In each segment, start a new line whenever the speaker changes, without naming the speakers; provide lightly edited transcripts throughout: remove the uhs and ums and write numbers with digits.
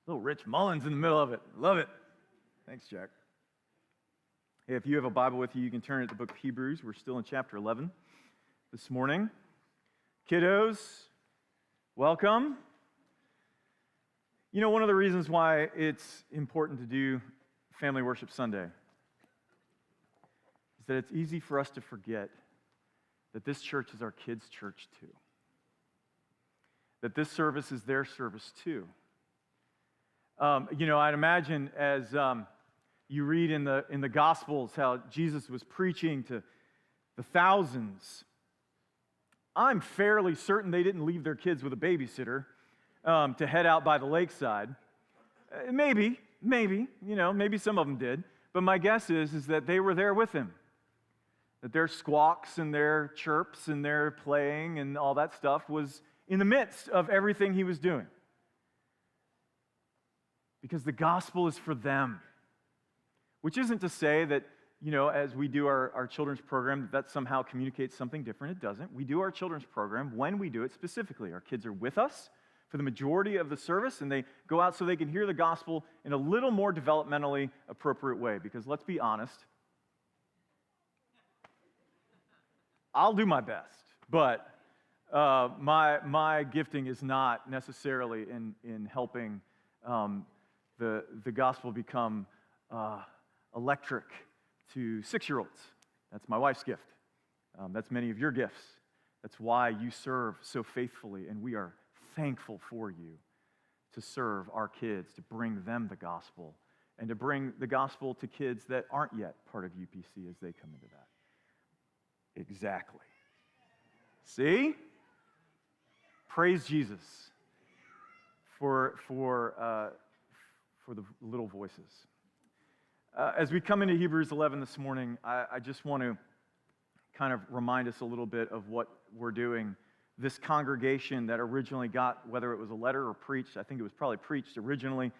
Little Rich Mullins in the middle of it. Love it. Thanks, Jack. Hey, if you have a Bible with you, you can turn it to the book of Hebrews. We're still in chapter 11 this morning. Kiddos, welcome. You know, one of the reasons why it's important to do Family Worship Sunday is that it's easy for us to forget that this church is our kids' church too. That this service is their service too. I'd imagine as you read in the Gospels how Jesus was preaching to the thousands, I'm fairly certain they didn't leave their kids with a babysitter to head out by the lakeside. Maybe some of them did. But my guess is that they were there with him. That their squawks and their chirps and their playing and all that stuff was in the midst of everything he was doing. Because the gospel is for them. Which isn't to say that, as we do our children's program, that somehow communicates something different. It doesn't. We do our children's program when we do it specifically. Our kids are with us for the majority of the service, and they go out so they can hear the gospel in a little more developmentally appropriate way. Because let's be honest, I'll do my best, but my gifting is not necessarily in helping the gospel become electric to 6-year-olds. That's my wife's gift. That's many of your gifts. That's why you serve so faithfully, and we are thankful for you to serve our kids, to bring them the gospel, and to bring the gospel to kids that aren't yet part of UPC as they come into that. Exactly. See? Praise Jesus for the little voices. As we come into Hebrews 11 this morning, I just want to kind of remind us a little bit of what we're doing. This congregation that originally got, whether it was a letter or preached, I think it was probably preached originally,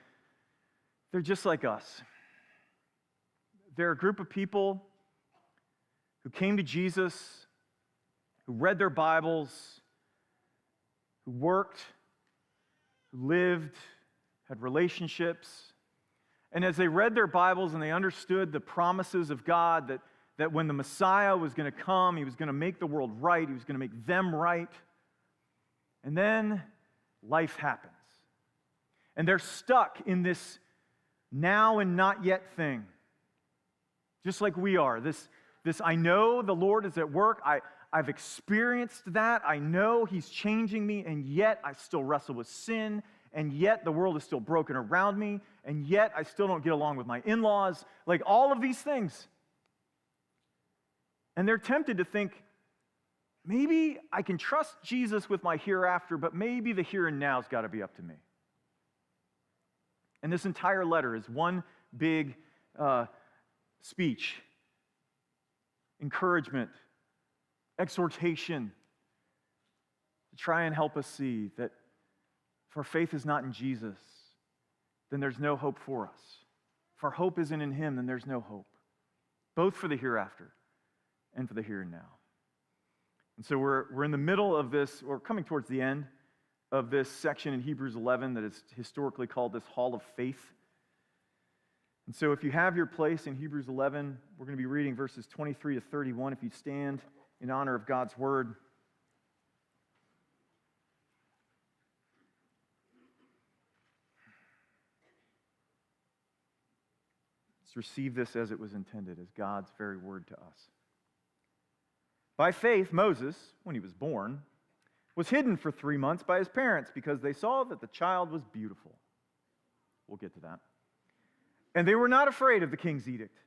they're just like us. They're a group of people who came to Jesus, who read their Bibles, who worked, who lived, had relationships. And as they read their Bibles and they understood the promises of God, that when the Messiah was going to come, he was going to make the world right, he was going to make them right. And then life happens. And they're stuck in this now and not yet thing. Just like we are. This I know the Lord is at work. I've experienced that. I know he's changing me, and yet I still wrestle with sin, and yet the world is still broken around me, and yet I still don't get along with my in-laws. Like all of these things. And they're tempted to think, maybe I can trust Jesus with my hereafter, but maybe the here and now's got to be up to me. And this entire letter is one big speech, encouragement, exhortation to try and help us see that if our faith is not in Jesus, then there's no hope for us. If our hope isn't in him, then there's no hope, both for the hereafter and for the here and now. And so we're in the middle of this, or coming towards the end of this section in Hebrews 11 that is historically called this Hall of Faith. And so if you have your place in Hebrews 11, we're going to be reading verses 23 to 31. If you stand in honor of God's word. Let's receive this as it was intended, as God's very word to us. By faith, Moses, when he was born, was hidden for 3 months by his parents because they saw that the child was beautiful. We'll get to that. And they were not afraid of the king's edict.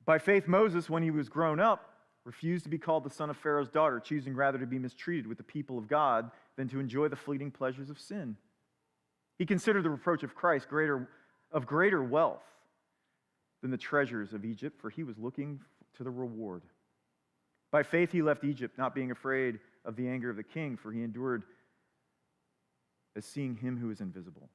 By faith, Moses, when he was grown up, refused to be called the son of Pharaoh's daughter, choosing rather to be mistreated with the people of God than to enjoy the fleeting pleasures of sin. He considered the reproach of Christ of greater wealth than the treasures of Egypt, for he was looking to the reward. By faith he left Egypt, not being afraid of the anger of the king, for he endured as seeing him who is invisible.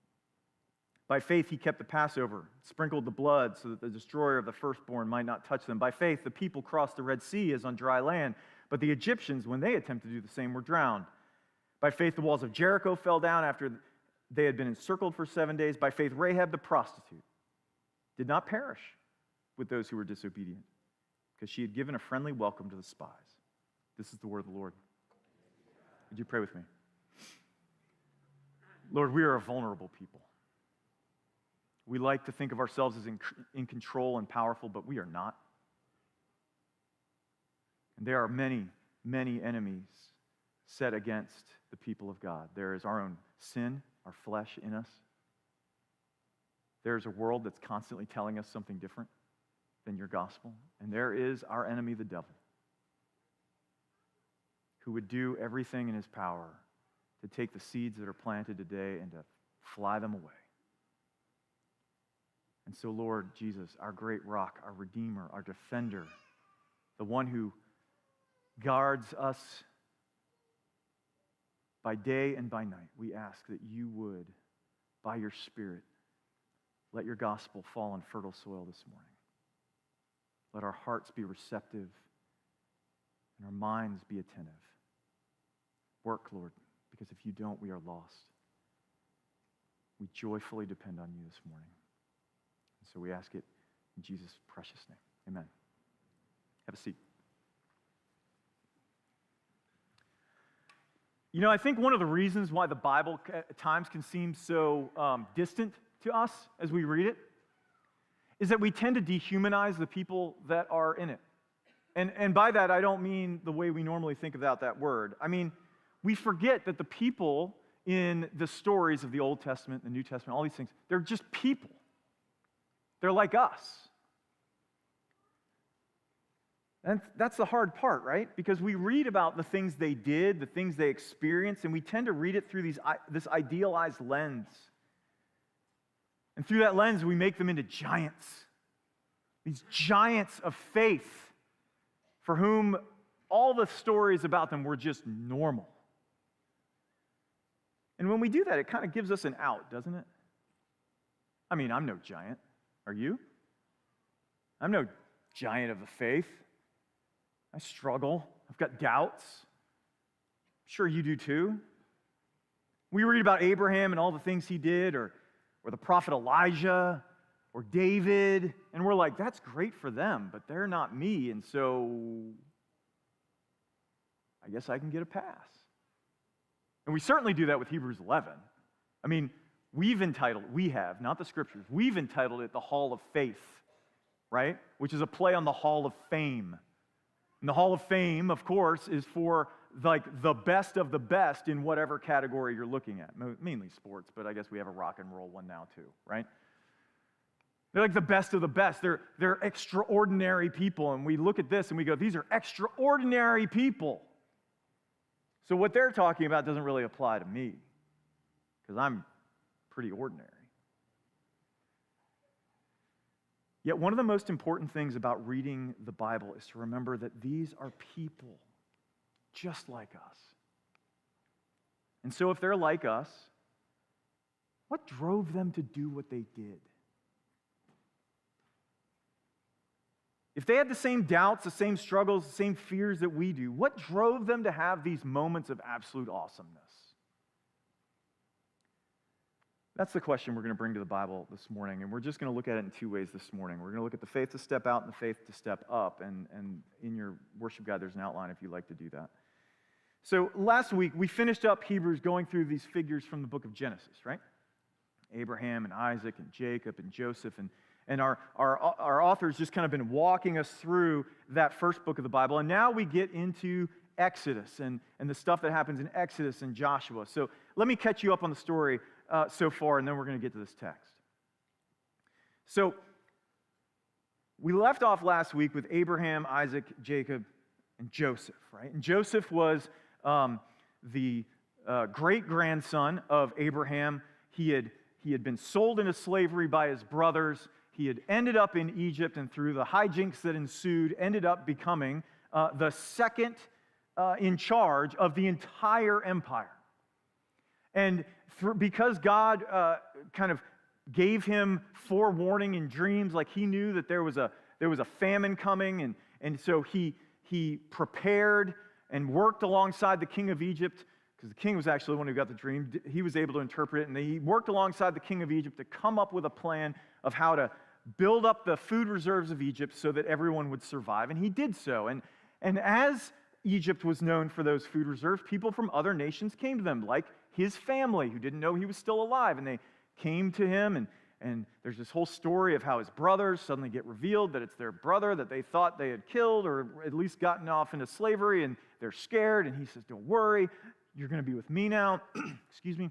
By faith he kept the Passover, sprinkled the blood so that the destroyer of the firstborn might not touch them. By faith the people crossed the Red Sea as on dry land, but the Egyptians, when they attempted to do the same, were drowned. By faith the walls of Jericho fell down after they had been encircled for 7 days. By faith, Rahab the prostitute did not perish with those who were disobedient, because she had given a friendly welcome to the spies. This is the word of the Lord. Would you pray with me? Lord, we are a vulnerable people. We like to think of ourselves as in control and powerful, but we are not. And there are many, many enemies set against the people of God. There is our own sin, our flesh in us. There is a world that's constantly telling us something different than your gospel. And there is our enemy, the devil, who would do everything in his power to take the seeds that are planted today and to fly them away. And so, Lord Jesus, our great rock, our redeemer, our defender, the one who guards us by day and by night, we ask that you would, by your Spirit, let your gospel fall on fertile soil this morning. Let our hearts be receptive and our minds be attentive. Work, Lord, because if you don't, we are lost. We joyfully depend on you this morning. And so we ask it in Jesus' precious name. Amen. Have a seat. You know, I think one of the reasons why the Bible at times can seem so distant to us as we read it is that we tend to dehumanize the people that are in it. And by that, I don't mean the way we normally think about that word. I mean, we forget that the people in the stories of the Old Testament, the New Testament, all these things, they're just people. They're like us. And that's the hard part, right? Because we read about the things they did, the things they experienced, and we tend to read it through this idealized lens. And through that lens, we make them into giants. These giants of faith for whom all the stories about them were just normal. And when we do that, it kind of gives us an out, doesn't it? I mean, I'm no giant. Are you? I'm no giant of the faith. I struggle. I've got doubts. I'm sure you do too. We read about Abraham and all the things he did, or the prophet Elijah, or David, and we're like, that's great for them, but they're not me, and so I guess I can get a pass. And we certainly do that with Hebrews 11. I mean, we have, not the scriptures, we've entitled it the Hall of Faith, right? Which is a play on the Hall of Fame. And the Hall of Fame, of course, is for like the best of the best in whatever category you're looking at. Mainly sports, but I guess we have a rock and roll one now too, right? They're like the best of the best. They're extraordinary people. And we look at this and we go, these are extraordinary people. So what they're talking about doesn't really apply to me because I'm pretty ordinary. Yet one of the most important things about reading the Bible is to remember that these are people just like us. And so if they're like us, what drove them to do what they did? If they had the same doubts, the same struggles, the same fears that we do, what drove them to have these moments of absolute awesomeness? That's the question we're going to bring to the Bible this morning, and we're just going to look at it in two ways this morning. We're going to look at the faith to step out and the faith to step up, and in your worship guide there's an outline if you'd like to do that. So last week we finished up Hebrews going through these figures from the book of Genesis, right? Abraham and Isaac and Jacob and Joseph, and our author's just kind of been walking us through that first book of the Bible, and now we get into Exodus and the stuff that happens in Exodus and Joshua. So let me catch you up on the story so far, and then we're going to get to this text. So we left off last week with Abraham, Isaac, Jacob, and Joseph, right? And Joseph was the great-grandson of Abraham. He had been sold into slavery by his brothers. He had ended up in Egypt, and through the hijinks that ensued, ended up becoming the second in charge of the entire empire. And because God kind of gave him forewarning in dreams, like he knew that there was a famine coming, and so he prepared and worked alongside the king of Egypt, because the king was actually the one who got the dream. He was able to interpret it, and he worked alongside the king of Egypt to come up with a plan of how to build up the food reserves of Egypt so that everyone would survive, and he did so. And as Egypt was known for those food reserves, people from other nations came to them, like his family, who didn't know he was still alive, and they came to him, and there's this whole story of how his brothers suddenly get revealed that it's their brother that they thought they had killed or at least gotten off into slavery, and they're scared, and he says, don't worry, you're going to be with me now. Excuse me.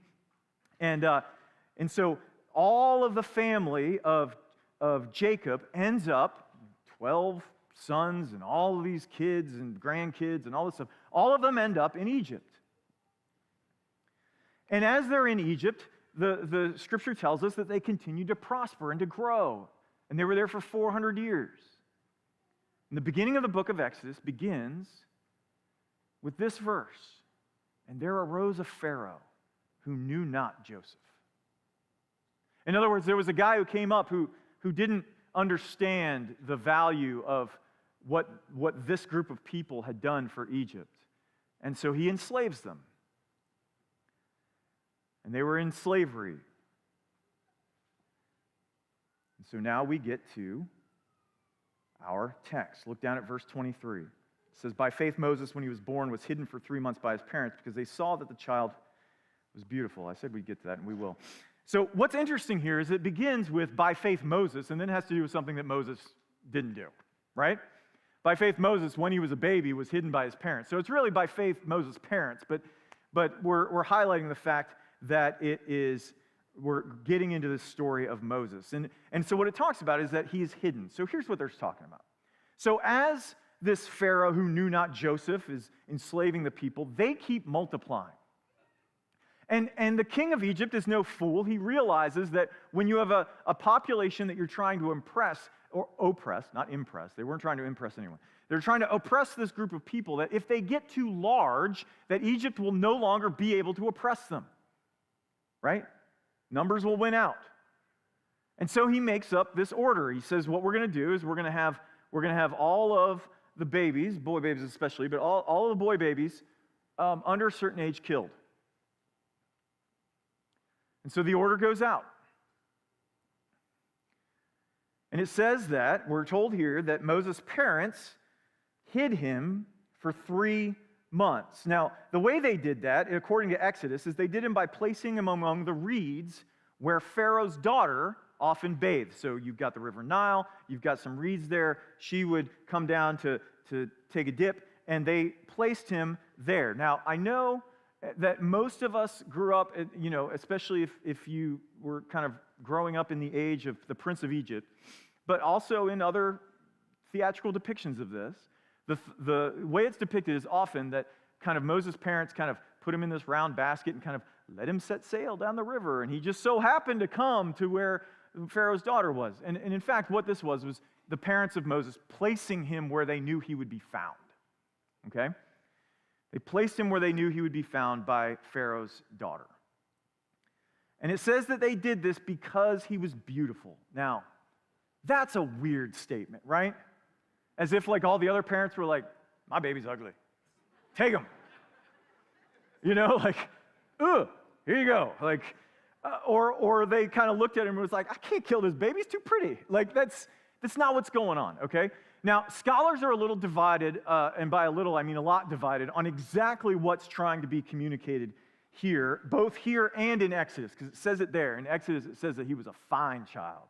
And so all of the family of Jacob ends up, 12 sons and all of these kids and grandkids and all this stuff, all of them end up in Egypt. And as they're in Egypt, the scripture tells us that they continued to prosper and to grow. And they were there for 400 years. And the beginning of the book of Exodus begins with this verse. And there arose a Pharaoh who knew not Joseph. In other words, there was a guy who came up who didn't understand the value of what this group of people had done for Egypt. And so he enslaves them. And they were in slavery. And so now we get to our text. Look down at verse 23. It says, by faith Moses, when he was born, was hidden for 3 months by his parents because they saw that the child was beautiful. I said we'd get to that, and we will. So what's interesting here is it begins with by faith Moses, and then it has to do with something that Moses didn't do, right? By faith Moses, when he was a baby, was hidden by his parents. So it's really by faith Moses' parents, but we're highlighting the fact that we're getting into the story of Moses. And so what it talks about is that he is hidden. So here's what they're talking about. So as this Pharaoh who knew not Joseph is enslaving the people, they keep multiplying. And the king of Egypt is no fool. He realizes that when you have a population that you're trying to impress, or oppress, not impress, they weren't trying to impress anyone. They're trying to oppress this group of people, that if they get too large, that Egypt will no longer be able to oppress them. Right? Numbers will win out. And so he makes up this order. He says, what we're going to do is we're going to have all of the babies, boy babies especially, but all of the boy babies under a certain age killed. And so the order goes out. And it says that, we're told here, that Moses' parents hid him for 3 months. Now, the way they did that, according to Exodus, is they did him by placing him among the reeds where Pharaoh's daughter often bathed. So you've got the River Nile, you've got some reeds there. She would come down to take a dip, and they placed him there. Now, I know that most of us grew up, especially if you were kind of growing up in the age of the Prince of Egypt, but also in other theatrical depictions of this. The way it's depicted is often that kind of Moses' parents kind of put him in this round basket and kind of let him set sail down the river, and he just so happened to come to where Pharaoh's daughter was. And in fact, what this was the parents of Moses placing him where they knew he would be found. Okay? They placed him where they knew he would be found by Pharaoh's daughter. And it says that they did this because he was beautiful. Now, that's a weird statement, right? As if like all the other parents were like, my baby's ugly. Take him. Ugh, here you go. Or they kind of looked at him and was like, I can't kill this baby, he's too pretty. That's not what's going on, okay? Now, scholars are a little divided, and by a little I mean a lot divided, on exactly what's trying to be communicated here, both here and in Exodus, because it says it there. In Exodus, it says that he was a fine child.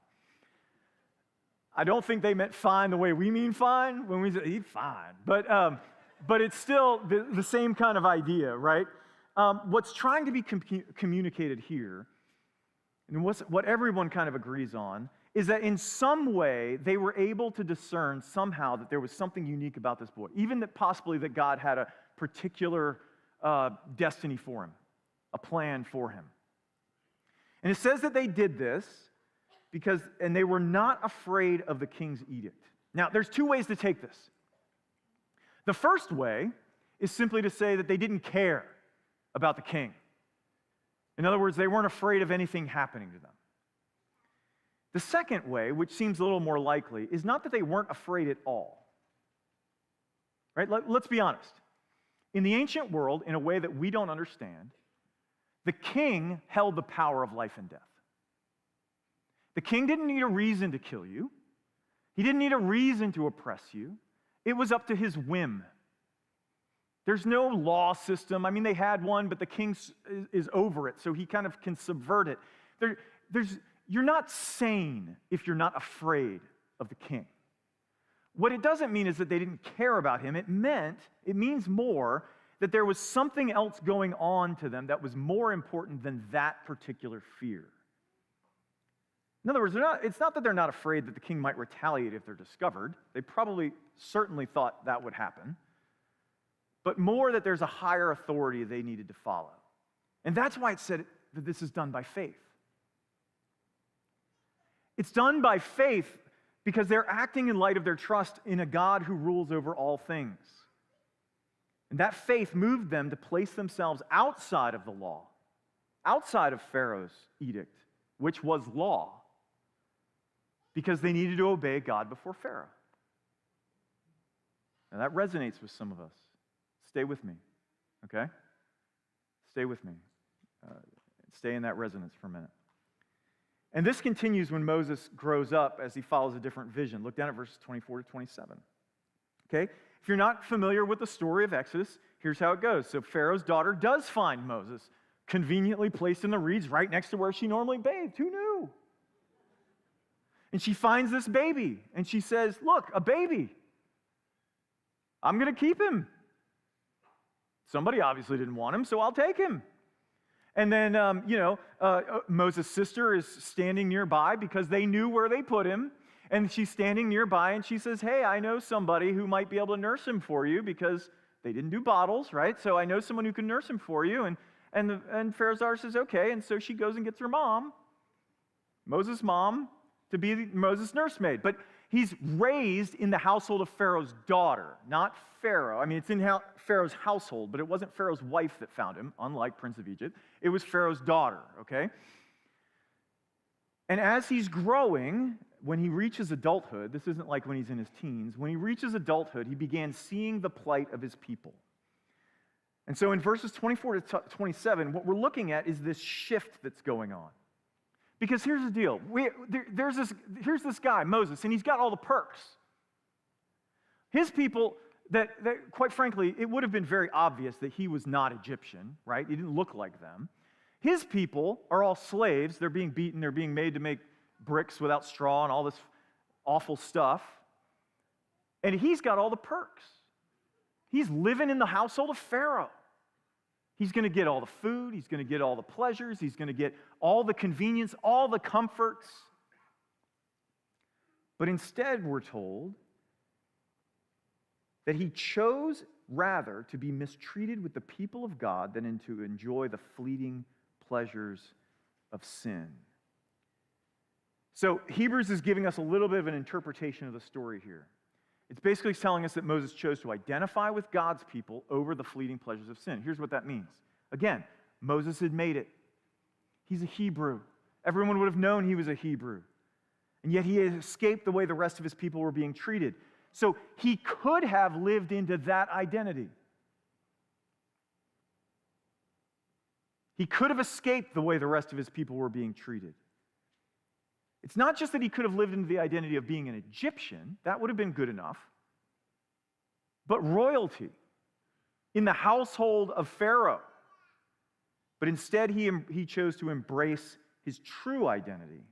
I don't think they meant fine the way we mean fine, when we say, he's fine. But it's still the same kind of idea, right? What's trying to be communicated here, and what everyone kind of agrees on, is that in some way they were able to discern somehow that there was something unique about this boy, even that possibly that God had a particular destiny for him, a plan for him. And it says that they did this and they were not afraid of the king's edict. Now, there's 2 ways to take this. The first way is simply to say that they didn't care about the king. In other words, they weren't afraid of anything happening to them. The second way, which seems a little more likely, is not that they weren't afraid at all. Right? Let's be honest. In the ancient world, in a way that we don't understand, the king held the power of life and death. The king didn't need a reason to kill you. He didn't need a reason to oppress you. It was up to his whim. There's no law system. I mean, they had one, but the king is over it, so he kind of can subvert it. You're not sane if you're not afraid of the king. What it doesn't mean is that they didn't care about him. It means more that there was something else going on to them that was more important than that particular fear. In other words, it's not that they're not afraid that the king might retaliate if they're discovered. They certainly thought that would happen. But more that there's a higher authority they needed to follow. And that's why it said that this is done by faith. It's done by faith because they're acting in light of their trust in a God who rules over all things. And that faith moved them to place themselves outside of the law, outside of Pharaoh's edict, which was law, because they needed to obey God before Pharaoh. Now that resonates with some of us. Stay with me, okay? Stay with me. Stay in that resonance for a minute. And this continues when Moses grows up as he follows a different vision. Look down at verses 24 to 27. Okay? If you're not familiar with the story of Exodus, here's how it goes. So Pharaoh's daughter does find Moses conveniently placed in the reeds right next to where she normally bathed. Who knew? And she finds this baby, and she says, look, a baby. I'm going to keep him. Somebody obviously didn't want him, so I'll take him. And then, Moses' sister is standing nearby because they knew where they put him. And she's standing nearby, and she says, hey, I know somebody who might be able to nurse him for you because they didn't do bottles, right? So I know someone who can nurse him for you. And Pharaoh's daughter says, okay. And so she goes and gets her mom, Moses' mom, to be Moses' nursemaid. But he's raised in the household of Pharaoh's daughter, not Pharaoh. I mean, it's in Pharaoh's household, but it wasn't Pharaoh's wife that found him, unlike Prince of Egypt. It was Pharaoh's daughter, okay? And as he's growing, when he reaches adulthood, this isn't like when he's in his teens, when he reaches adulthood, he began seeing the plight of his people. And so in verses 24 to 27, what we're looking at is this shift that's going on. Because here's the deal. Here's this guy, Moses, and he's got all the perks. His people, that quite frankly, it would have been very obvious that he was not Egyptian, right? He didn't look like them. His people are all slaves. They're being beaten. They're being made to make bricks without straw and all this awful stuff. And he's got all the perks. He's living in the household of Pharaoh. He's going to get all the food. He's going to get all the pleasures. He's going to get all the convenience, all the comforts. But instead, we're told that he chose rather to be mistreated with the people of God than to enjoy the fleeting pleasures of sin. So Hebrews is giving us a little bit of an interpretation of the story here. It's basically telling us that Moses chose to identify with God's people over the fleeting pleasures of sin. Here's what that means. Again, Moses had made it. He's a Hebrew. Everyone would have known he was a Hebrew. And yet he had escaped the way the rest of his people were being treated. So he could have lived into that identity. He could have escaped the way the rest of his people were being treated. It's not just that he could have lived into the identity of being an Egyptian, that would have been good enough, but royalty in the household of Pharaoh. But instead, he chose to embrace his true identity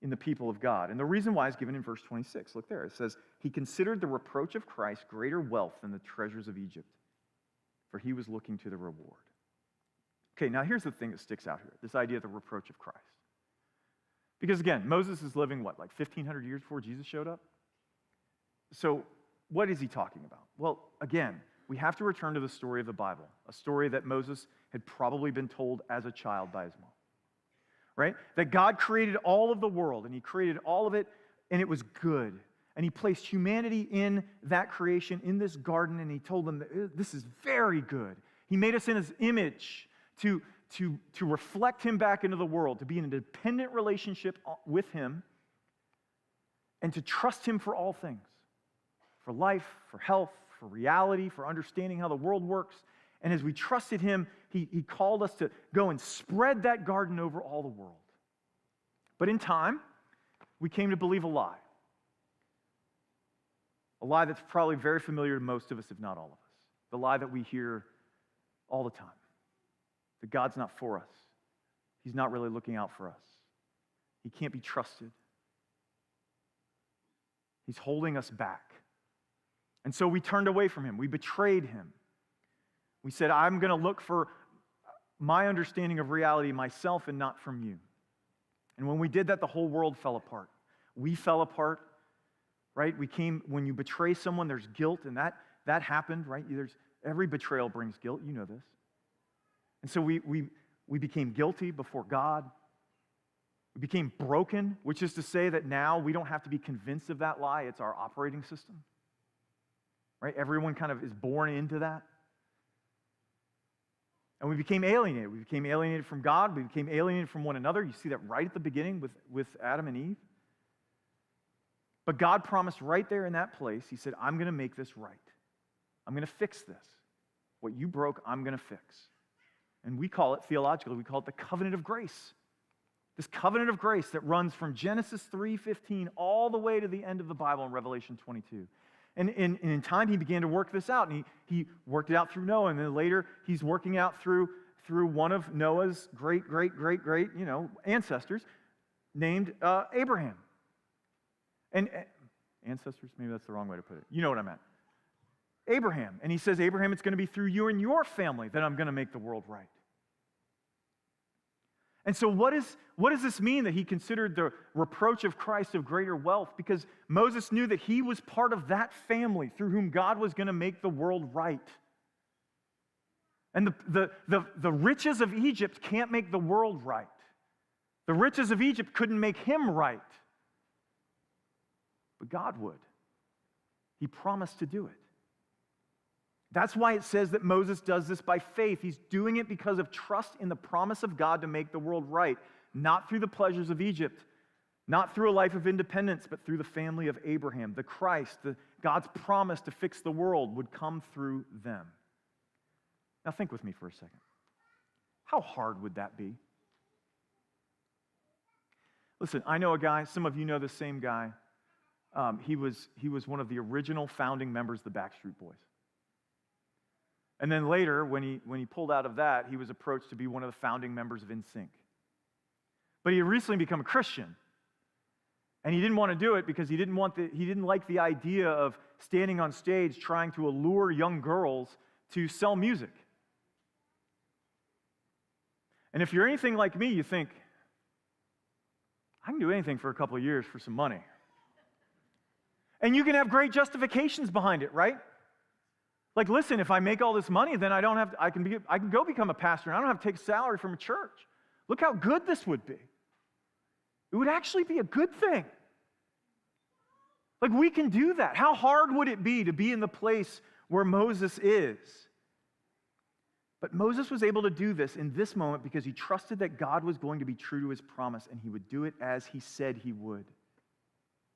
in the people of God. And the reason why is given in verse 26. Look there. It says, he considered the reproach of Christ greater wealth than the treasures of Egypt, for he was looking to the reward. Okay, now here's the thing that sticks out here, this idea of the reproach of Christ. Because again, Moses is living, like 1,500 years before Jesus showed up? So what is he talking about? Well, again, we have to return to the story of the Bible, a story that Moses had probably been told as a child by his mom, right? That God created all of the world, and he created all of it, and it was good. And he placed humanity in that creation, in this garden, and he told them that this is very good. He made us in his image to reflect him back into the world, to be in a dependent relationship with him, and to trust him for all things, for life, for health, for reality, for understanding how the world works. And as we trusted him, he called us to go and spread that garden over all the world. But in time, we came to believe a lie. A lie that's probably very familiar to most of us, if not all of us. The lie that we hear all the time. That God's not for us. He's not really looking out for us. He can't be trusted. He's holding us back. And so we turned away from him. We betrayed him. We said, I'm going to look for my understanding of reality myself and not from you. And when we did that, the whole world fell apart. We fell apart, right? When you betray someone, there's guilt, and that happened, right? Every betrayal brings guilt. You know this. And so we became guilty before God. We became broken, which is to say that now we don't have to be convinced of that lie. It's our operating system. Right? Everyone kind of is born into that. And we became alienated. We became alienated from God. We became alienated from one another. You see that right at the beginning with Adam and Eve. But God promised right there in that place, he said, I'm going to make this right. I'm going to fix this. What you broke, I'm going to fix. And we call it, theologically, we call it the covenant of grace. This covenant of grace that runs from Genesis 3:15 all the way to the end of the Bible in Revelation 22. And in time, he began to work this out. And he worked it out through Noah. And then later, he's working out through one of Noah's great ancestors named Abraham. And ancestors, maybe that's the wrong way to put it. You know what I meant. Abraham. And he says, Abraham, it's going to be through you and your family that I'm going to make the world right. And so what does this mean that he considered the reproach of Christ of greater wealth? Because Moses knew that he was part of that family through whom God was going to make the world right. And the riches of Egypt can't make the world right. The riches of Egypt couldn't make him right. But God would. He promised to do it. That's why it says that Moses does this by faith. He's doing it because of trust in the promise of God to make the world right, not through the pleasures of Egypt, not through a life of independence, but through the family of Abraham. The Christ, God's promise to fix the world would come through them. Now think with me for a second. How hard would that be? Listen, I know a guy, some of you know the same guy. He was one of the original founding members of the Backstreet Boys. And then later, when he pulled out of that, he was approached to be one of the founding members of NSYNC. But he had recently become a Christian. And he didn't want to do it because he didn't like the idea of standing on stage trying to allure young girls to sell music. And if you're anything like me, you think, I can do anything for a couple of years for some money. And you can have great justifications behind it, right? Like, listen, if I make all this money, then I can go become a pastor, and I don't have to take a salary from a church. Look how good this would be. It would actually be a good thing. Like, we can do that. How hard would it be to be in the place where Moses is? But Moses was able to do this in this moment because he trusted that God was going to be true to his promise, and he would do it as he said he would.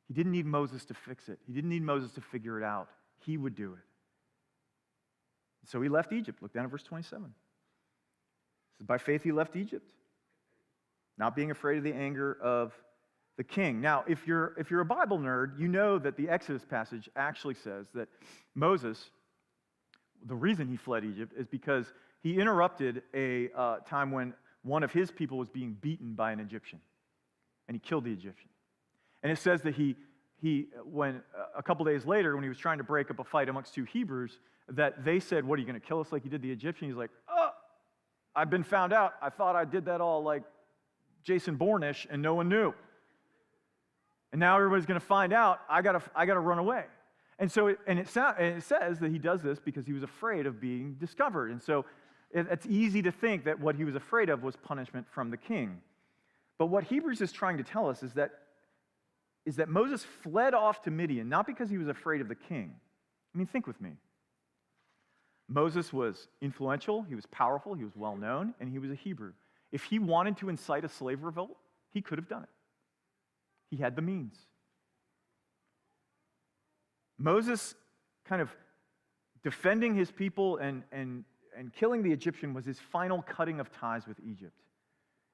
He didn't need Moses to fix it. He didn't need Moses to figure it out. He would do it. So he left Egypt. Look down at verse 27. It says, by faith he left Egypt, not being afraid of the anger of the king. Now, if you're a Bible nerd, you know that the Exodus passage actually says that Moses, the reason he fled Egypt is because he interrupted a time when one of his people was being beaten by an Egyptian, and he killed the Egyptian. And it says that when a couple days later, when he was trying to break up a fight amongst two Hebrews, that they said, what, are you going to kill us like you did the Egyptian? He's like, oh, I've been found out. I thought I did that all like Jason Bourne-ish, and no one knew. And now everybody's going to find out. I gotta run away. And so it says that he does this because he was afraid of being discovered. And so it's easy to think that what he was afraid of was punishment from the king. But what Hebrews is trying to tell us is that Moses fled off to Midian, not because he was afraid of the king. I mean, think with me. Moses was influential, he was powerful, he was well-known, and he was a Hebrew. If he wanted to incite a slave revolt, he could have done it. He had the means. Moses kind of defending his people and killing the Egyptian was his final cutting of ties with Egypt.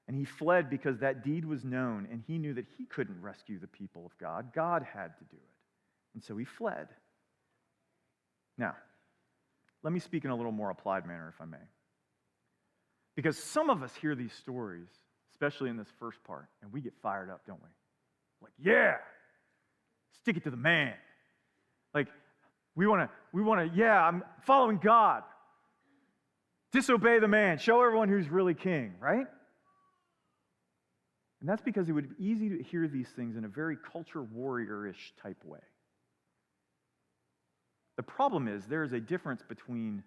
And he fled because that deed was known, and he knew that he couldn't rescue the people of God. God had to do it. And so he fled. Now, let me speak in a little more applied manner, if I may. Because some of us hear these stories, especially in this first part, and we get fired up, don't we? Like, yeah, stick it to the man. Like, we want to, yeah, I'm following God. Disobey the man. Show everyone who's really king, right? And that's because it would be easy to hear these things in a very culture warrior-ish type way. The problem is there is a difference between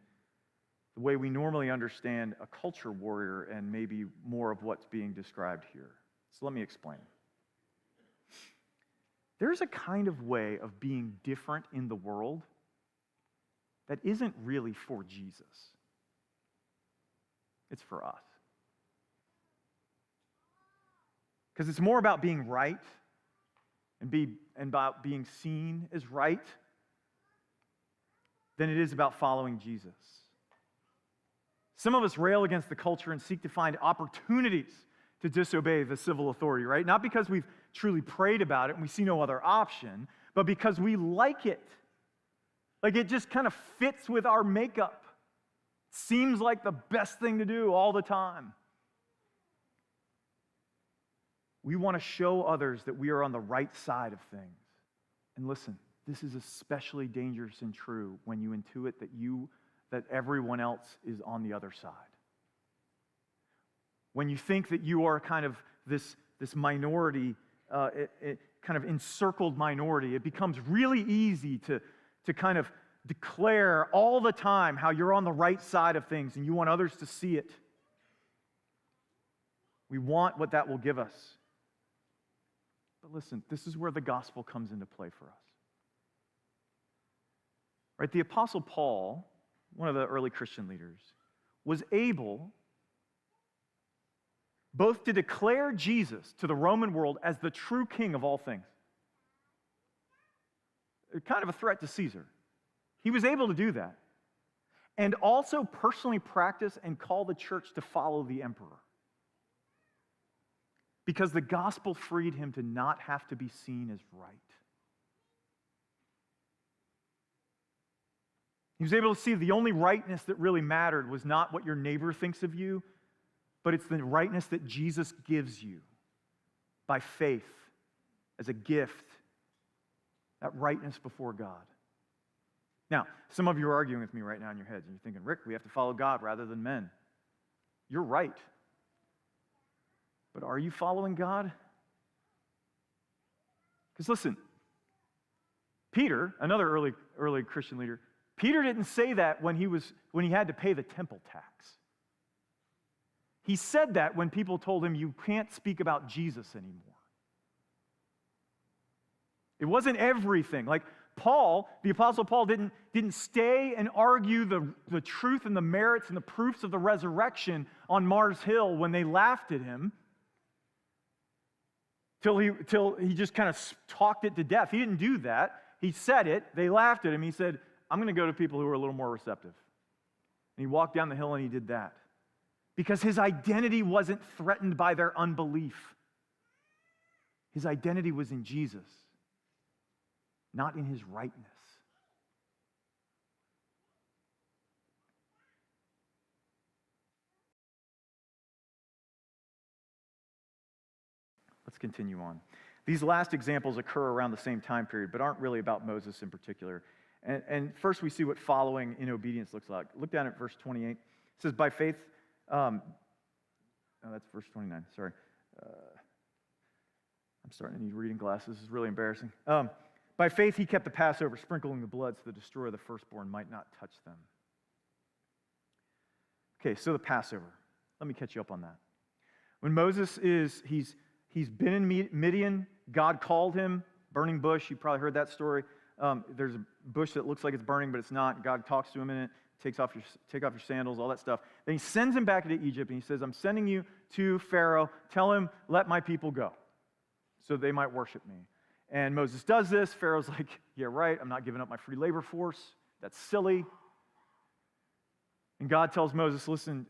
the way we normally understand a culture warrior and maybe more of what's being described here. So let me explain. There's a kind of way of being different in the world that isn't really for Jesus. It's for us. Because it's more about being right and about being seen as right than it is about following Jesus. Some of us rail against the culture and seek to find opportunities to disobey the civil authority, right? Not because we've truly prayed about it and we see no other option, but because we like it. Like it just kind of fits with our makeup. Seems like the best thing to do all the time. We want to show others that we are on the right side of things. And listen, this is especially dangerous and true when you intuit that everyone else is on the other side. When you think that you are kind of this minority, kind of encircled minority, it becomes really easy to kind of declare all the time how you're on the right side of things and you want others to see it. We want what that will give us. But listen, this is where the gospel comes into play for us. Right? The Apostle Paul, one of the early Christian leaders, was able both to declare Jesus to the Roman world as the true king of all things. Kind of a threat to Caesar. He was able to do that. And also personally practice and call the church to follow the emperor. Because the gospel freed him to not have to be seen as right. He was able to see the only rightness that really mattered was not what your neighbor thinks of you, but it's the rightness that Jesus gives you by faith as a gift, that rightness before God. Now, some of you are arguing with me right now in your heads, and you're thinking, Rick, we have to follow God rather than men. You're right. But are you following God? Because listen, Peter, another early Christian leader, Peter didn't say that when he had to pay the temple tax. He said that when people told him, you can't speak about Jesus anymore. It wasn't everything. Like Paul, the Apostle Paul, didn't stay and argue the truth and the merits and the proofs of the resurrection on Mars Hill when they laughed at him till he just kind of talked it to death. He didn't do that. He said it. They laughed at him. He said, I'm going to go to people who are a little more receptive. And he walked down the hill and he did that. Because his identity wasn't threatened by their unbelief. His identity was in Jesus, not in his rightness. Let's continue on. These last examples occur around the same time period, but aren't really about Moses in particular. And first we see what following in obedience looks like. Look down at verse 28. It says, by faith, that's verse 29, sorry. I'm starting to need reading glasses. This is really embarrassing. By faith he kept the Passover, sprinkling the blood so the destroyer of the firstborn might not touch them. Okay, so the Passover. Let me catch you up on that. When Moses he's been in Midian, God called him, burning bush, you probably heard that story. There's a bush that looks like it's burning, but it's not. God talks to him in it, take off your sandals, all that stuff. Then he sends him back into Egypt, and he says, I'm sending you to Pharaoh. Tell him, let my people go, so they might worship me. And Moses does this. Pharaoh's like, yeah, right, I'm not giving up my free labor force. That's silly. And God tells Moses, listen,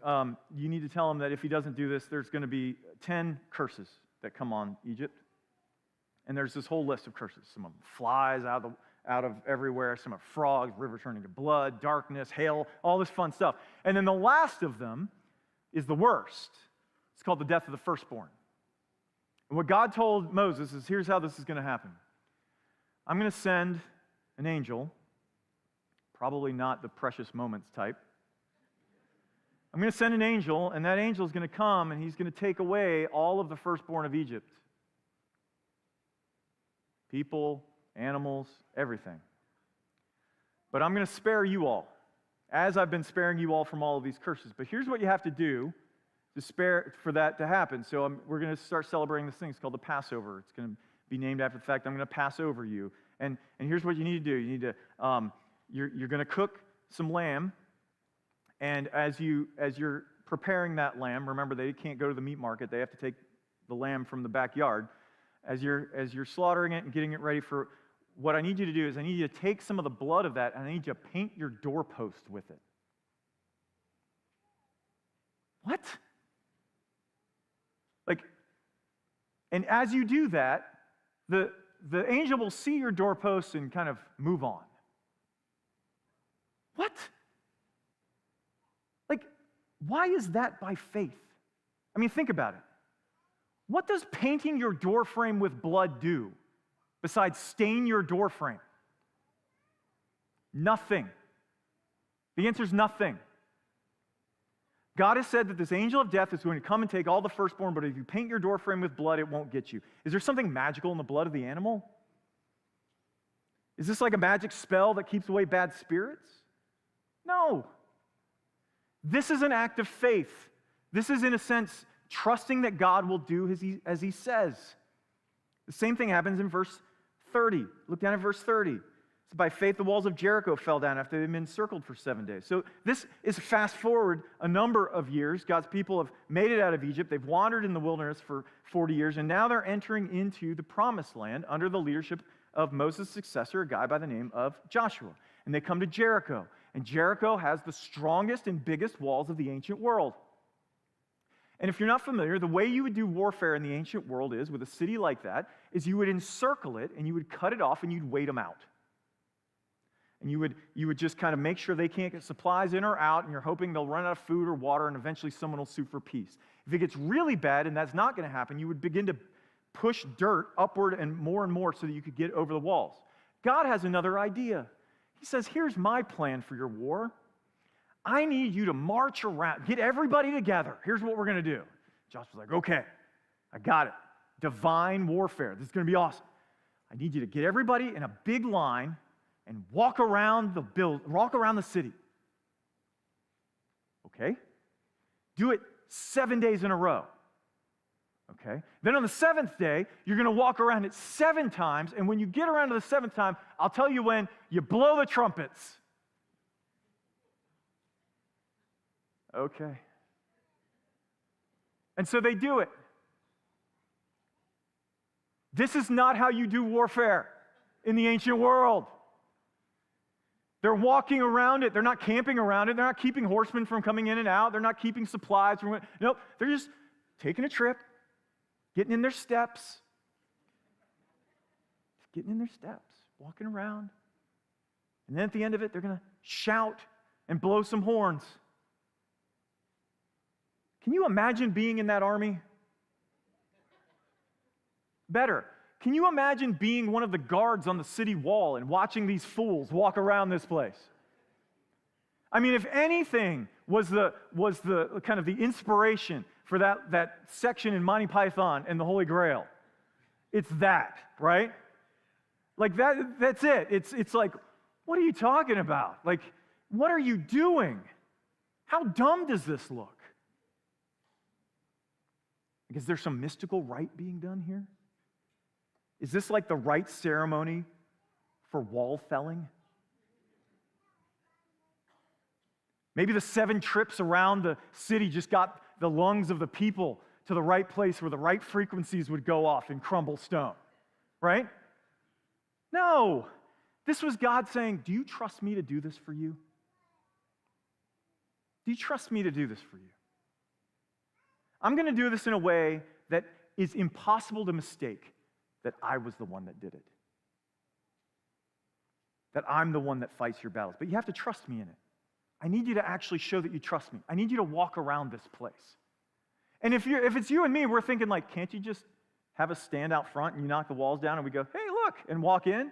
you need to tell him that if he doesn't do this, there's going to be 10 curses that come on Egypt. And there's this whole list of curses. Some of them flies out of everywhere, some of frogs, river turning to blood, darkness, hail, all this fun stuff. And then the last of them is the worst. It's called the death of the firstborn. And what God told Moses is, here's how this is going to happen. I'm going to send an angel, probably not the precious moments type. I'm going to send an angel, and that angel is going to come, and he's going to take away all of the firstborn of Egypt. People, animals, everything. But I'm going to spare you all, as I've been sparing you all from all of these curses. But here's what you have to do to spare for that to happen. So we're going to start celebrating this thing. It's called the Passover. It's going to be named after the fact I'm going to pass over you. And here's what you need to do. You need to you're going to cook some lamb. And as you're preparing that lamb, remember they can't go to the meat market. They have to take the lamb from the backyard. As you're slaughtering it and getting it ready for, what I need you to do is I need you to take some of the blood of that and I need you to paint your doorpost with it. What? And as you do that, the angel will see your doorpost and kind of move on. What? Why is that by faith? I mean, think about it. What does painting your doorframe with blood do besides stain your doorframe? Nothing. The answer is nothing. God has said that this angel of death is going to come and take all the firstborn, but if you paint your doorframe with blood, it won't get you. Is there something magical in the blood of the animal? Is this like a magic spell that keeps away bad spirits? No. This is an act of faith. This is, in a sense, trusting that God will do as he says. The same thing happens in verse 30. Look down at verse 30. So by faith, the walls of Jericho fell down after they'd been encircled for 7 days. So this is fast forward a number of years. God's people have made it out of Egypt. They've wandered in the wilderness for 40 years, and now they're entering into the promised land under the leadership of Moses' successor, a guy by the name of Joshua. And they come to Jericho. And Jericho has the strongest and biggest walls of the ancient world. And if you're not familiar, the way you would do warfare in the ancient world is, with a city like that, is you would encircle it and you would cut it off and you'd wait them out. And you would just kind of make sure they can't get supplies in or out, and you're hoping they'll run out of food or water, and eventually someone will sue for peace. If it gets really bad and that's not going to happen, you would begin to push dirt upward and more so that you could get over the walls. God has another idea. He says, here's my plan for your war. I need you to march around, get everybody together. Here's what we're going to do. Joshua's like, okay, I got it. Divine warfare. This is going to be awesome. I need you to get everybody in a big line and walk around the city. Okay? Do it 7 days in a row. Okay? Then on the 7th day, you're going to walk around it 7 times, and when you get around to the 7th time, I'll tell you when you blow the trumpets. Okay. And so they do it. This is not how you do warfare in the ancient world. They're walking around it. They're not camping around it. They're not keeping horsemen from coming in and out. They're not keeping supplies from... Nope. They're just taking a trip, getting in their steps, walking around. And then at the end of it, they're going to shout and blow some horns. Can you imagine being in that army? Better. Can you imagine being one of the guards on the city wall and watching these fools walk around this place? I mean, if anything was the kind of the inspiration for that section in Monty Python and the Holy Grail, it's that, right? Like that's it. It's like, what are you talking about? Like, what are you doing? How dumb does this look? Like, is there some mystical rite being done here? Is this like the rite ceremony for wall felling? Maybe the 7 trips around the city just got the lungs of the people to the right place where the right frequencies would go off and crumble stone, right? No. This was God saying, do you trust me to do this for you? do you trust me to do this for you? I'm going to do this in a way that is impossible to mistake that I was the one that did it. That I'm the one that fights your battles. But you have to trust me in it. I need you to actually show that you trust me. I need you to walk around this place. And if it's you and me, we're thinking like, can't you just have us stand out front and you knock the walls down and we go, hey, look, and walk in?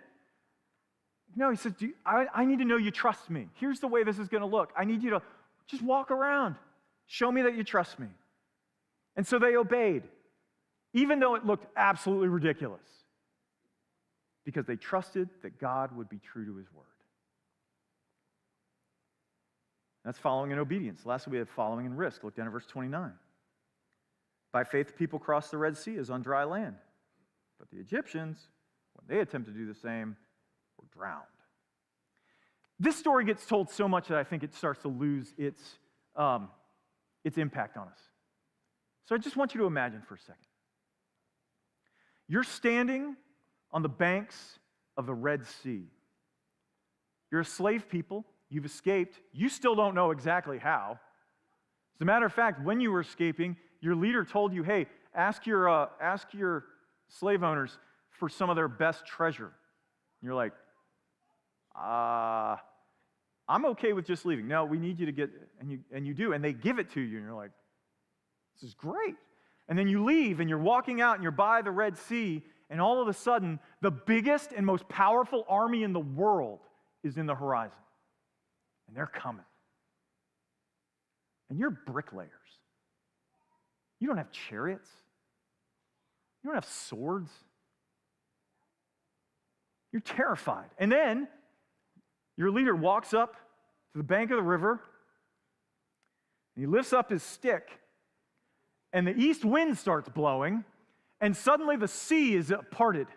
No, he says, I need to know you trust me. Here's the way this is going to look. I need you to just walk around. Show me that you trust me. And so they obeyed, even though it looked absolutely ridiculous, because they trusted that God would be true to his word. That's following in obedience. Lastly, we have following in risk. Look down at verse 29. By faith, people crossed the Red Sea as on dry land. But the Egyptians, when they attempted to do the same, were drowned. This story gets told so much that I think it starts to lose its impact on us. So I just want you to imagine for a second. You're standing on the banks of the Red Sea. You're a slave people. You've escaped. You still don't know exactly how. As a matter of fact, when you were escaping, your leader told you, hey, ask your slave owners for some of their best treasure. And you're like, I'm okay with just leaving. No, we need you to get, and you do, and they give it to you, and you're like, this is great. And then you leave, and you're walking out, and you're by the Red Sea, and all of a sudden, the biggest and most powerful army in the world is in the horizon. And they're coming. And you're bricklayers. You don't have chariots. You don't have swords. You're terrified. And then your leader walks up to the bank of the river, and he lifts up his stick, and the east wind starts blowing, and suddenly the sea is parted.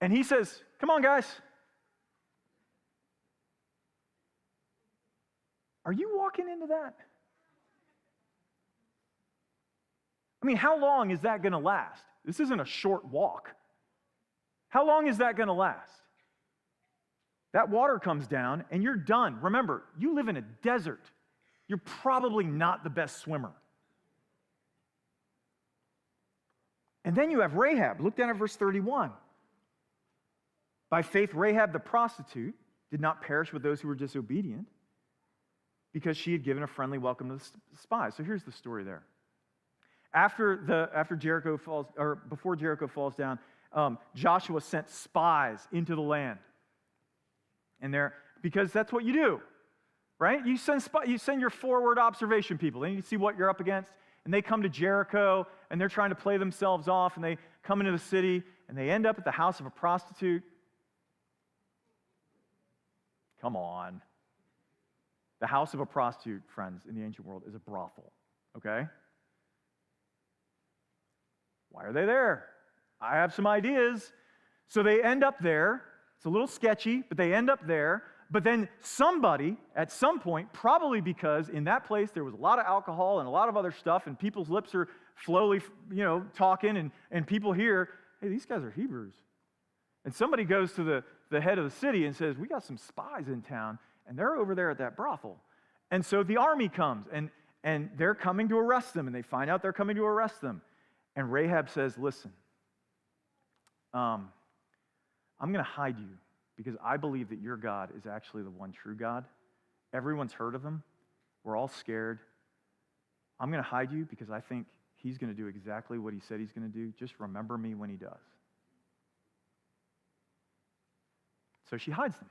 And he says, come on, guys. Are you walking into that? I mean, how long is that going to last? This isn't a short walk. How long is that going to last? That water comes down and you're done. Remember, you live in a desert. You're probably not the best swimmer. And then you have Rahab. Look down at verse 31. By faith, Rahab the prostitute did not perish with those who were disobedient, because she had given a friendly welcome to the spies. So here's the story there. After Jericho falls, or before Jericho falls down, Joshua sent spies into the land. And because that's what you do, right? You send your forward observation people. They need to see what you're up against. And they come to Jericho, and they're trying to play themselves off, and they come into the city, and they end up at the house of a prostitute. Come on. The house of a prostitute, friends, in the ancient world is a brothel, okay? Why are they there? I have some ideas. So they end up there. It's a little sketchy, but they end up there. But then somebody, at some point, probably because in that place there was a lot of alcohol and a lot of other stuff, and people's lips are slowly, talking, and people hear, hey, these guys are Hebrews. And somebody goes to the head of the city and says, we got some spies in town, and they're over there at that brothel. And so the army comes, and they're coming to arrest them, and they find out they're coming to arrest them. And Rahab says, listen, I'm going to hide you because I believe that your God is actually the one true God. Everyone's heard of him. We're all scared. I'm going to hide you because I think he's going to do exactly what he said he's going to do. Just remember me when he does. So she hides them.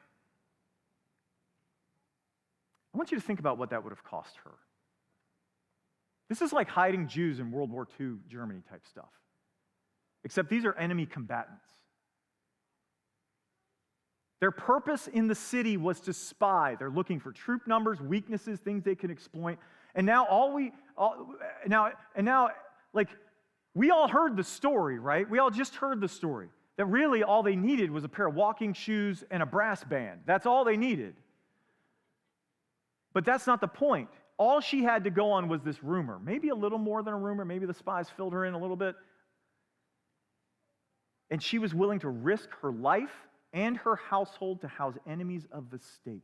I want you to think about what that would have cost her. This is like hiding Jews in World War II Germany type stuff. Except these are enemy combatants. Their purpose in the city was to spy. They're looking for troop numbers, weaknesses, things they can exploit. And now we all heard the story, right? We all just heard the story. That really all they needed was a pair of walking shoes and a brass band. That's all they needed. But that's not the point. All she had to go on was this rumor. Maybe a little more than a rumor. Maybe the spies filled her in a little bit. And she was willing to risk her life and her household to house enemies of the state.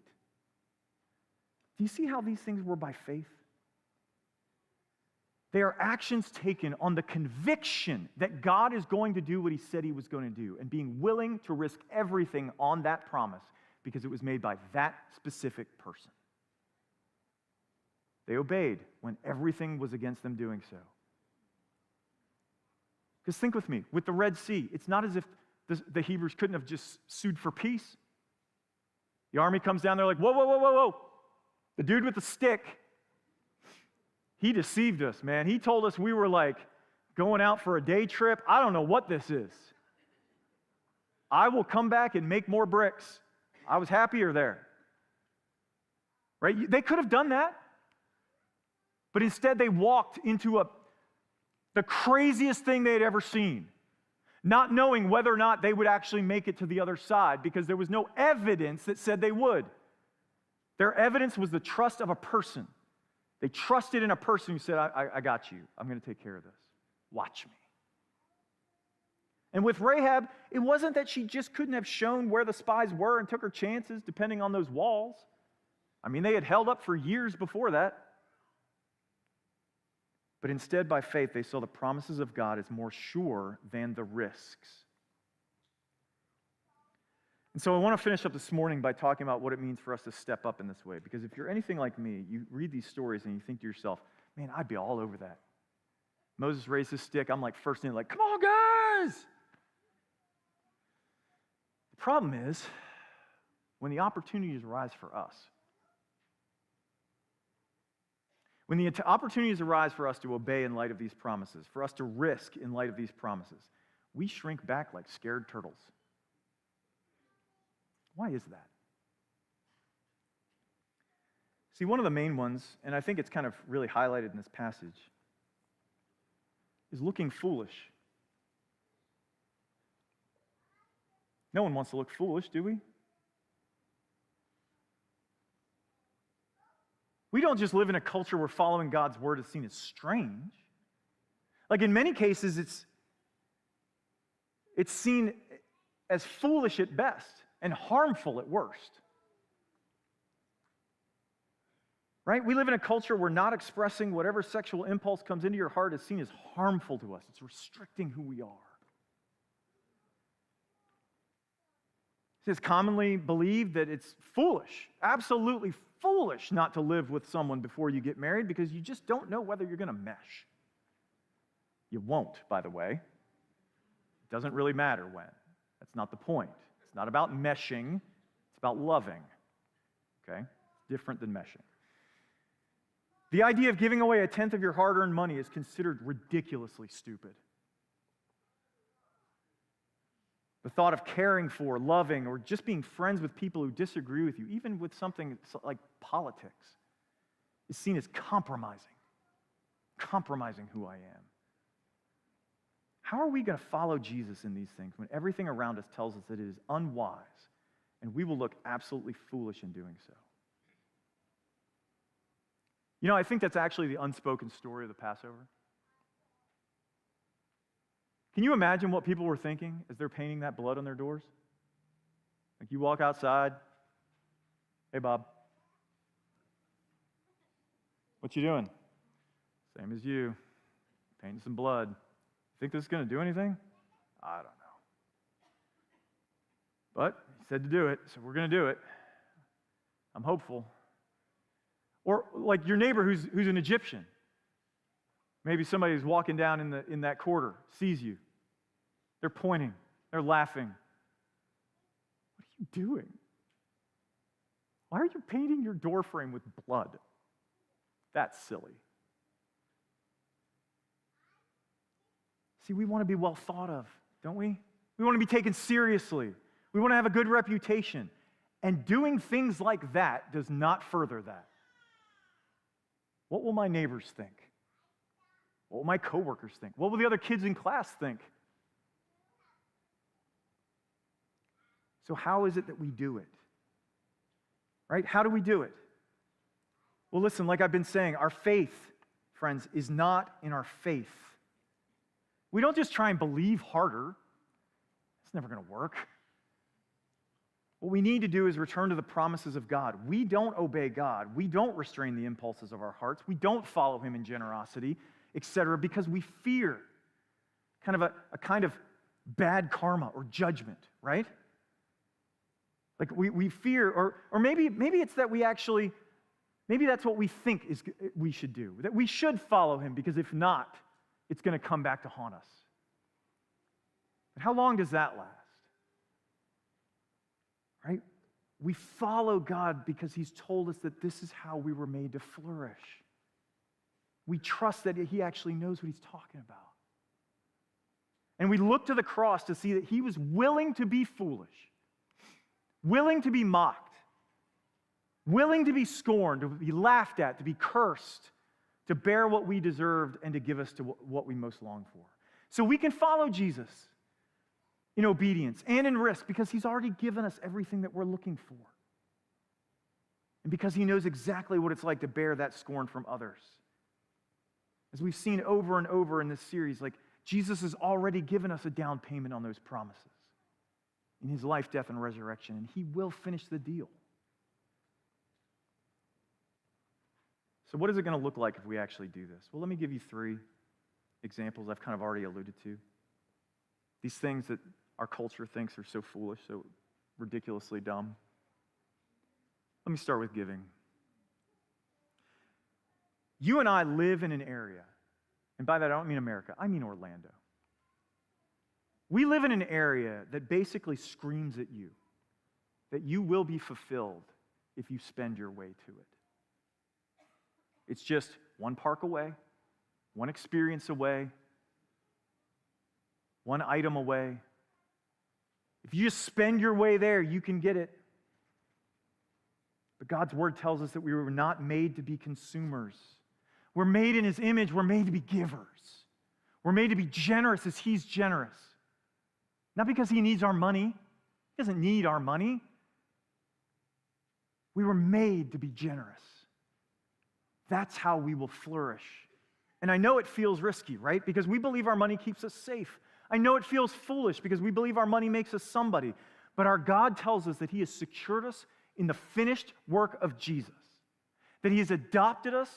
Do you see how these things were by faith? They are actions taken on the conviction that God is going to do what he said he was going to do and being willing to risk everything on that promise because it was made by that specific person. They obeyed when everything was against them doing so. Because think with me, with the Red Sea, it's not as if the Hebrews couldn't have just sued for peace. The army comes down, they're like, whoa, whoa, whoa, whoa, whoa. The dude with the stick, he deceived us, man. He told us we were like going out for a day trip. I don't know what this is. I will come back and make more bricks. I was happier there. Right? They could have done that. But instead they walked into the craziest thing they had ever seen, not knowing whether or not they would actually make it to the other side because there was no evidence that said they would. Their evidence was the trust of a person. They trusted in a person who said, I got you. I'm going to take care of this. Watch me. And with Rahab, it wasn't that she just couldn't have shown where the spies were and took her chances depending on those walls. I mean, they had held up for years before that. But instead, by faith, they saw the promises of God as more sure than the risks. And so I want to finish up this morning by talking about what it means for us to step up in this way. Because if you're anything like me, you read these stories and you think to yourself, man, I'd be all over that. Moses raised his stick. I'm like first in, like, come on, guys. The problem is, when the opportunities arise for us, when the opportunities arise for us to obey in light of these promises, for us to risk in light of these promises, we shrink back like scared turtles. Why is that? See, one of the main ones, and I think it's kind of really highlighted in this passage, is looking foolish. No one wants to look foolish, do we? We don't just live in a culture where following God's word is seen as strange. Like in many cases, it's seen as foolish at best and harmful at worst. Right? We live in a culture where not expressing whatever sexual impulse comes into your heart is seen as harmful to us. It's restricting who we are. It's commonly believed that it's foolish, absolutely foolish not to live with someone before you get married because you just don't know whether you're going to mesh. You won't, by the way. It doesn't really matter when. That's not the point. It's not about meshing. It's about loving. Okay? It's different than meshing. The idea of giving away 1/10 of your hard-earned money is considered ridiculously stupid. The thought of caring for, loving, or just being friends with people who disagree with you, even with something like politics, is seen as compromising who I am. How are we going to follow Jesus in these things when everything around us tells us that it is unwise and we will look absolutely foolish in doing so? You know, I think that's actually the unspoken story of the Passover. Can you imagine what people were thinking as they're painting that blood on their doors? Like you walk outside, hey, Bob, what you doing? Same as you, painting some blood. Think this is going to do anything? I don't know. But he said to do it, so we're going to do it. I'm hopeful. Or like your neighbor who's an Egyptian. Maybe somebody who's walking down in that quarter sees you. They're pointing. They're laughing. What are you doing? Why are you painting your door frame with blood? That's silly. See, we want to be well thought of, don't we? We want to be taken seriously. We want to have a good reputation. And doing things like that does not further that. What will my neighbors think? What will my coworkers think? What will the other kids in class think? So how is it that we do it? Right? How do we do it? Well, listen, like I've been saying, our faith, friends, is not in our faith. We don't just try and believe harder. It's never going to work. What we need to do is return to the promises of God. We don't obey God. We don't restrain the impulses of our hearts. We don't follow him in generosity, etc., because we fear kind of a kind of bad karma or judgment, right? Like we fear, or maybe it's that maybe that's what we think we should do, that we should follow him, because if not, it's going to come back to haunt us. But how long does that last? Right? We follow God because he's told us that this is how we were made to flourish. We trust that he actually knows what he's talking about. And we look to the cross to see that he was willing to be foolish, willing to be mocked, willing to be scorned, to be laughed at, to be cursed, to bear what we deserved and to give us to what we most long for. So we can follow Jesus in obedience and in risk because he's already given us everything that we're looking for. And because he knows exactly what it's like to bear that scorn from others. As we've seen over and over in this series, like Jesus has already given us a down payment on those promises in his life, death, and resurrection, and he will finish the deal. So what is it going to look like if we actually do this? Well, let me give you 3 examples I've kind of already alluded to. These things that our culture thinks are so foolish, so ridiculously dumb. Let me start with giving. You and I live in an area, and by that I don't mean America, I mean Orlando. We live in an area that basically screams at you that you will be fulfilled if you spend your way to it. It's just one park away, one experience away, one item away. If you just spend your way there, you can get it. But God's word tells us that we were not made to be consumers. We're made in his image. We're made to be givers. We're made to be generous as he's generous. Not because he needs our money. He doesn't need our money. We were made to be generous. That's how we will flourish. And I know it feels risky, right? Because we believe our money keeps us safe. I know it feels foolish because we believe our money makes us somebody. But our God tells us that he has secured us in the finished work of Jesus. That he has adopted us.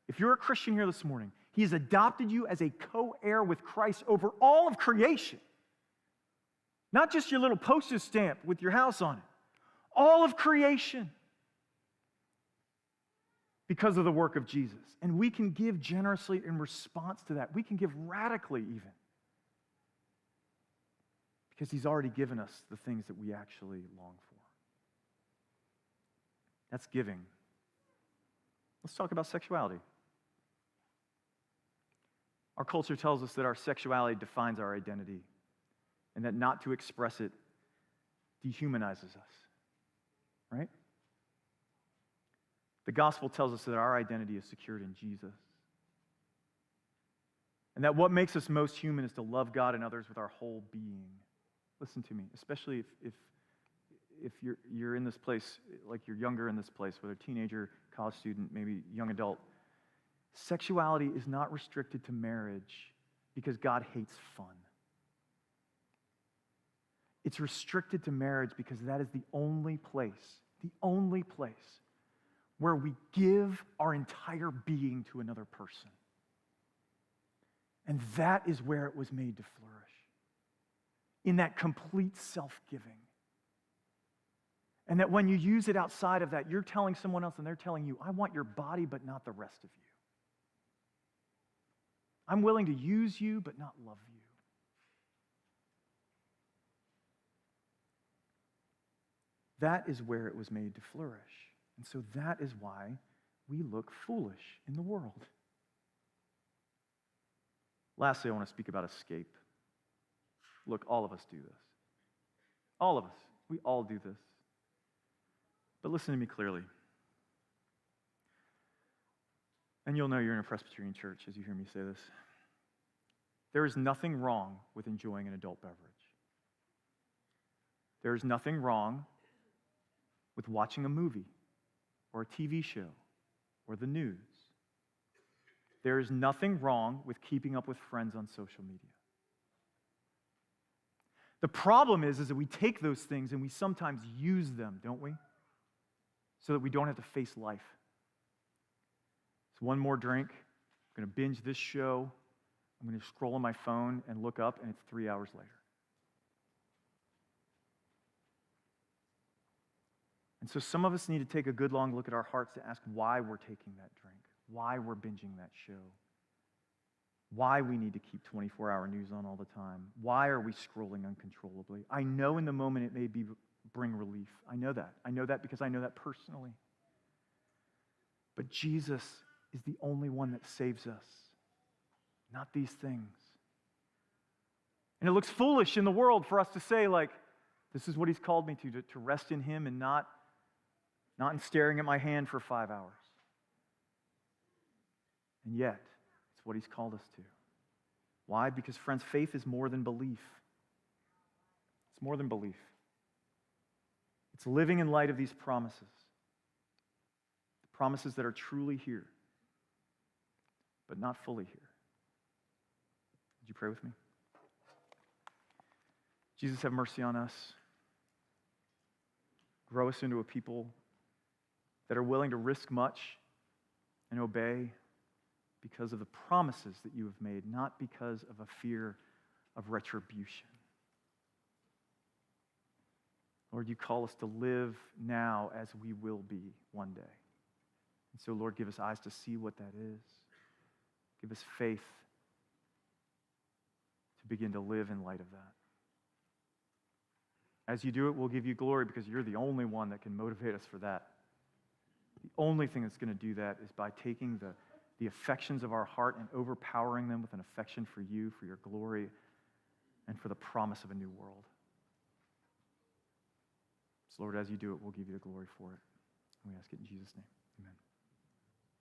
If you're a Christian here this morning, he has adopted you as a co-heir with Christ over all of creation. Not just your little postage stamp with your house on it. All of creation. Because of the work of Jesus. And we can give generously in response to that. We can give radically even. Because he's already given us the things that we actually long for. That's giving. Let's talk about sexuality. Our culture tells us that our sexuality defines our identity and that not to express it dehumanizes us, right? The gospel tells us that our identity is secured in Jesus and that what makes us most human is to love God and others with our whole being. Listen to me, especially if you're in this place, like you're younger in this place, whether teenager, college student, maybe young adult. Sexuality is not restricted to marriage because God hates fun. It's restricted to marriage because that is the only place where we give our entire being to another person. And that is where it was made to flourish. In that complete self-giving. And that when you use it outside of that, you're telling someone else and they're telling you, I want your body, but not the rest of you. I'm willing to use you, but not love you. That is where it was made to flourish. And so that is why we look foolish in the world. Lastly, I want to speak about escape. Look, all of us do this. All of us. We all do this. But listen to me clearly. And you'll know you're in a Presbyterian church as you hear me say this. There is nothing wrong with enjoying an adult beverage. There is nothing wrong with watching a movie or a TV show or the news. There is nothing wrong with keeping up with friends on social media. The problem is that we take those things and we sometimes use them, don't we? So that we don't have to face life. It's one more drink. I'm going to binge this show. I'm going to scroll on my phone and look up, and it's 3 hours later. And so some of us need to take a good long look at our hearts to ask why we're taking that drink, why we're binging that show, why we need to keep 24-hour news on all the time, why are we scrolling uncontrollably. I know in the moment it may bring relief. I know that. I know that because I know that personally. But Jesus is the only one that saves us, not these things. And it looks foolish in the world for us to say, like, this is what he's called me to rest in him and not in staring at my hand for 5 hours. And yet, it's what he's called us to. Why? Because, friends, faith is more than belief. It's more than belief. It's living in light of these promises. The promises that are truly here, but not fully here. Would you pray with me? Jesus, have mercy on us. Grow us into a people that are willing to risk much and obey because of the promises that you have made, not because of a fear of retribution. Lord, you call us to live now as we will be one day. And so, Lord, give us eyes to see what that is. Give us faith to begin to live in light of that. As you do it, we'll give you glory because you're the only one that can motivate us for that. The only thing that's going to do that is by taking the affections of our heart and overpowering them with an affection for you, for your glory, and for the promise of a new world. So, Lord, as you do it, we'll give you the glory for it. And we ask it in Jesus' name.